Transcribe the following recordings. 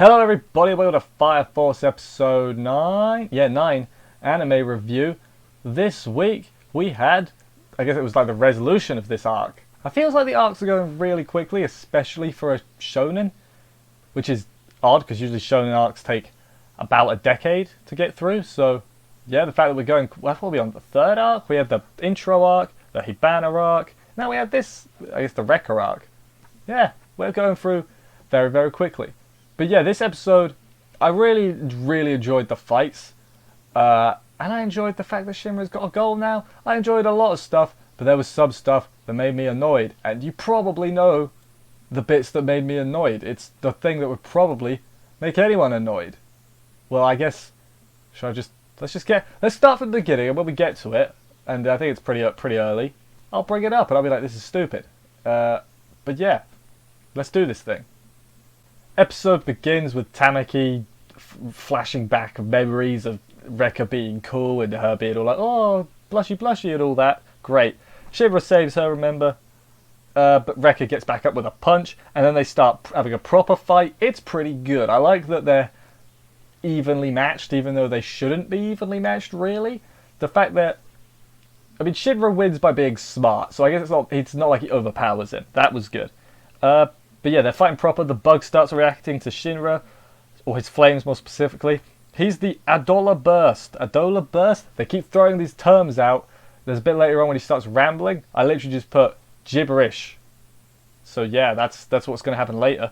Hello everybody, welcome to Fire Force episode 9. Yeah, 9 anime review. This week we had, I guess it was like the resolution of this arc. I feel like the arcs are going really quickly, especially for a shonen, which is odd because usually shonen arcs take about a decade to get through. So yeah, the fact that we're going, well, what are we on, the third arc? We had the intro arc, the Hibana arc, now we have this, I guess the Rekka arc. Yeah, we're going through very, very quickly. But yeah, this episode, I really enjoyed the fights. And I enjoyed the fact that Shinra's got a goal now. I enjoyed a lot of stuff, but there was some stuff that made me annoyed. And you probably know the bits that made me annoyed. It's the thing that would probably make anyone annoyed. Well, I guess, let's start from the beginning, and when we get to it, and I think it's pretty early, I'll bring it up and I'll be like, this is stupid. But yeah, let's do this thing. Episode begins with Tamaki flashing back memories of Rekka being cool and her being all like, oh, blushy blushy and all that. Great. Shinra saves her, remember? But Rekka gets back up with a punch, and then they start having a proper fight. It's pretty good. I like that they're evenly matched, even though they shouldn't be evenly matched, really. The fact that, I mean, Shinra wins by being smart, so I guess it's not like he overpowers him. That was good. But yeah, they're fighting proper. The bug starts reacting to Shinra, or his flames more specifically. He's the Adola Burst. Adola Burst? They keep throwing these terms out. There's a bit later on when he starts rambling. I literally just put gibberish. So yeah, that's what's going to happen later.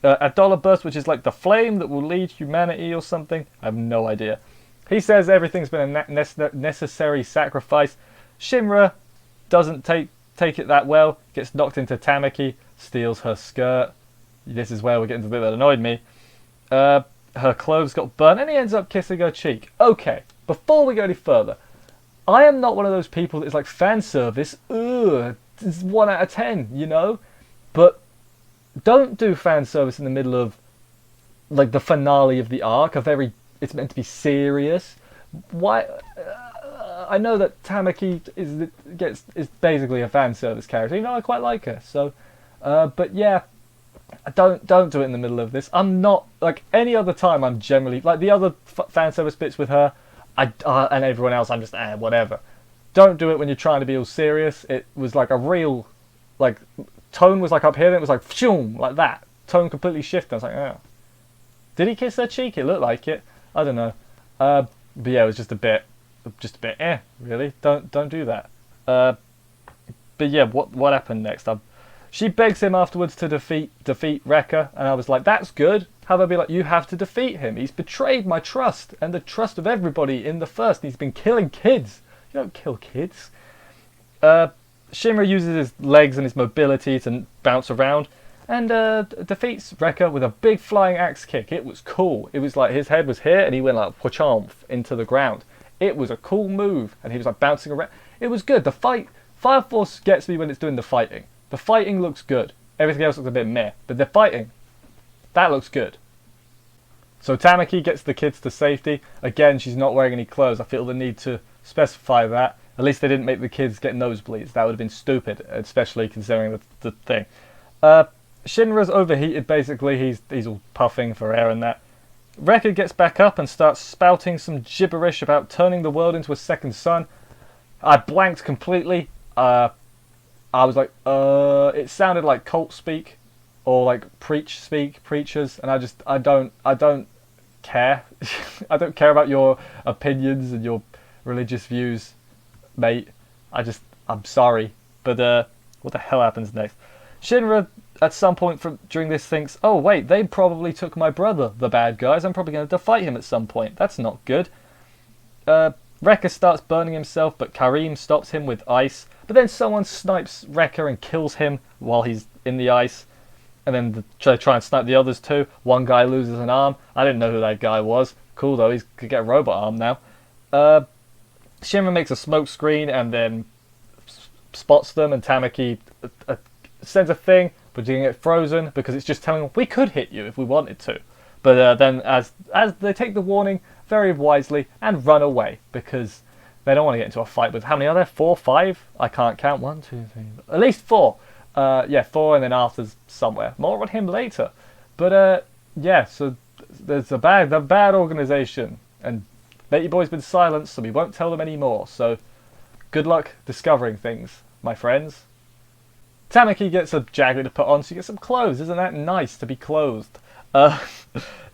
Adola Burst, which is like the flame that will lead humanity or something. I have no idea. He says everything's been a necessary sacrifice. Shinra doesn't take it that well. Gets knocked into Tamaki. Steals her skirt. This is where we're getting to the bit that annoyed me. Her clothes got burnt and he ends up kissing her cheek. Okay, before we go any further, I am not one of those people that's like fan service. Ugh, it's 1 out of 10, you know? But don't do fan service in the middle of like the finale of the arc. It's meant to be serious. Why? I know that Tamaki is basically a fan service character. You know, I quite like her. So, but yeah, don't do it in the middle of this. I'm not like any other time. I'm generally like the other fan service bits with her. And everyone else. I'm just whatever. Don't do it when you're trying to be all serious. It was like a real, like tone was like up here. And it was like phoom, like that. Tone completely shifted. I was like, oh, did he kiss her cheek? It looked like it. I don't know. But yeah, it was just a bit, really. Don't do that. But yeah, what happened next? She begs him afterwards to defeat Rekka, and I was like, that's good. Have her be like, you have to defeat him. He's betrayed my trust and the trust of everybody in the first. He's been killing kids. You don't kill kids. Shinra uses his legs and his mobility to bounce around and defeats Rekka with a big flying axe kick. It was cool. It was like his head was here and he went like whachomph into the ground. It was a cool move and he was like bouncing around. It was good. The fight, Fire Force gets me when it's doing the fighting. The fighting looks good. Everything else looks a bit meh. But the fighting, that looks good. So Tamaki gets the kids to safety. Again, she's not wearing any clothes. I feel the need to specify that. At least they didn't make the kids get nosebleeds. That would have been stupid, especially considering the thing. Shinra's overheated, basically. He's all puffing for air and that. Rekka gets back up and starts spouting some gibberish about turning the world into a second sun. I blanked completely. I was like, it sounded like cult speak or like preachers, and I don't care. I don't care about your opinions and your religious views, mate. I'm sorry, but what the hell happens next? Shinra at some point during this thinks, oh wait, they probably took my brother, the bad guys. I'm probably going to fight him at some point. That's not good. Rekka starts burning himself, but Karim stops him with ice. But then someone snipes Rekka and kills him while he's in the ice. And then they try and snipe the others too. One guy loses an arm. I didn't know who that guy was. Cool though, he could get a robot arm now. Shinra makes a smoke screen and then spots them, and Tamaki sends a thing, but doing it frozen because it's just telling them, we could hit you if we wanted to. But then as they take the warning very wisely and run away because they don't want to get into a fight with, how many are there? 4, 5? I can't count. 1, 2, 3. At least 4. Yeah, 4 and then Arthur's somewhere. More on him later. But yeah, so there's a bad organization, and Matey Boy's been silenced, so we won't tell them anymore. So good luck discovering things, my friends. Tamaki gets a jacket to put on, so you get some clothes. Isn't that nice to be clothed? Uh,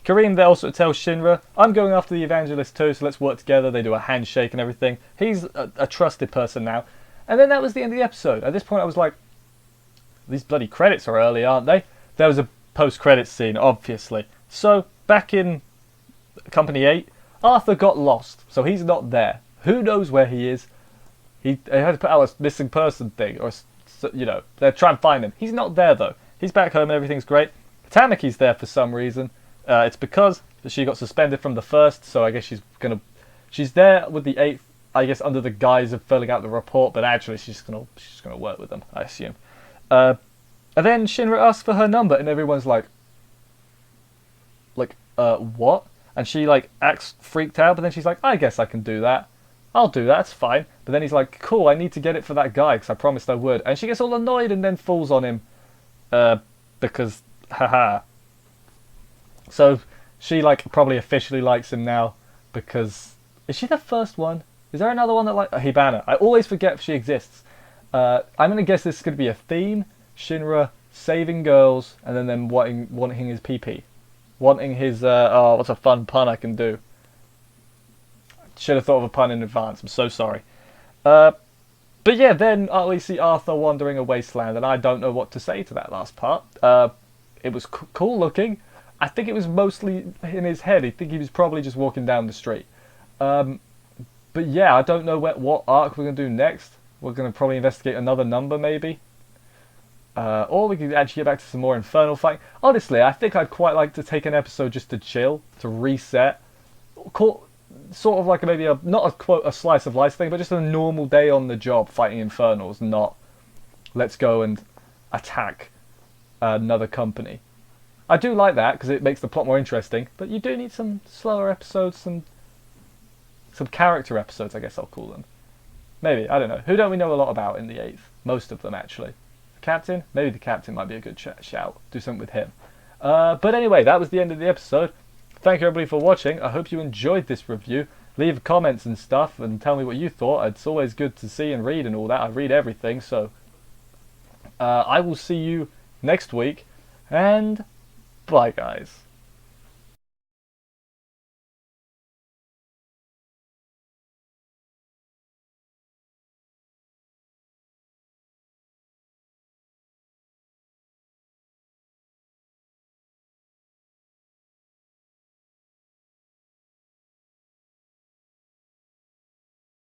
Kareem there also tells Shinra, I'm going after the evangelist too, so let's work together. They do a handshake and everything. He's a trusted person now. And then that was the end of the episode. At this point I was like, these bloody credits are early, aren't they? There was a post-credits scene, obviously. So, back in Company 8, Arthur got lost, so he's not there. Who knows where he is? He had to put out a missing person thing, or, you know, they're trying to find him. He's not there, though. He's back home and everything's great. Tamaki's there for some reason. It's because she got suspended from the first, so I guess she's there with the 8th, I guess under the guise of filling out the report, but actually she's gonna work with them, I assume. And then Shinra asks for her number, and everyone's like, what? And she, like, acts freaked out, but then she's like, I guess I can do that. I'll do that, it's fine. But then he's like, cool, I need to get it for that guy, because I promised I would. And she gets all annoyed and then falls on him, because, haha. So, she, like, probably officially likes him now, because, is she the first one? Is there another one that, like, Hibana? I always forget if she exists. I'm going to guess this is going to be a theme. Shinra saving girls, and then them wanting his PP. Wanting his, oh, what's a fun pun I can do? Should have thought of a pun in advance, I'm so sorry. But yeah, then we see Arthur wandering a wasteland, and I don't know what to say to that last part. It was cool looking. I think it was mostly in his head. I think he was probably just walking down the street. But yeah, I don't know what arc we're going to do next. We're going to probably investigate another number, maybe. Or we could actually get back to some more Infernal fighting. Honestly, I think I'd quite like to take an episode just to chill, to reset. Sort of like maybe not a slice of life thing, but just a normal day on the job fighting Infernals, not let's go and attack another company. I do like that because it makes the plot more interesting, but you do need some slower episodes, some character episodes, I guess I'll call them. Maybe, I don't know. Who don't we know a lot about in the 8th? Most of them, actually. Captain? Maybe the captain might be a good shout. Do something with him. But anyway, that was the end of the episode. Thank you everybody for watching. I hope you enjoyed this review. Leave comments and stuff and tell me what you thought. It's always good to see and read and all that. I read everything, so I will see you next week. And bye, guys.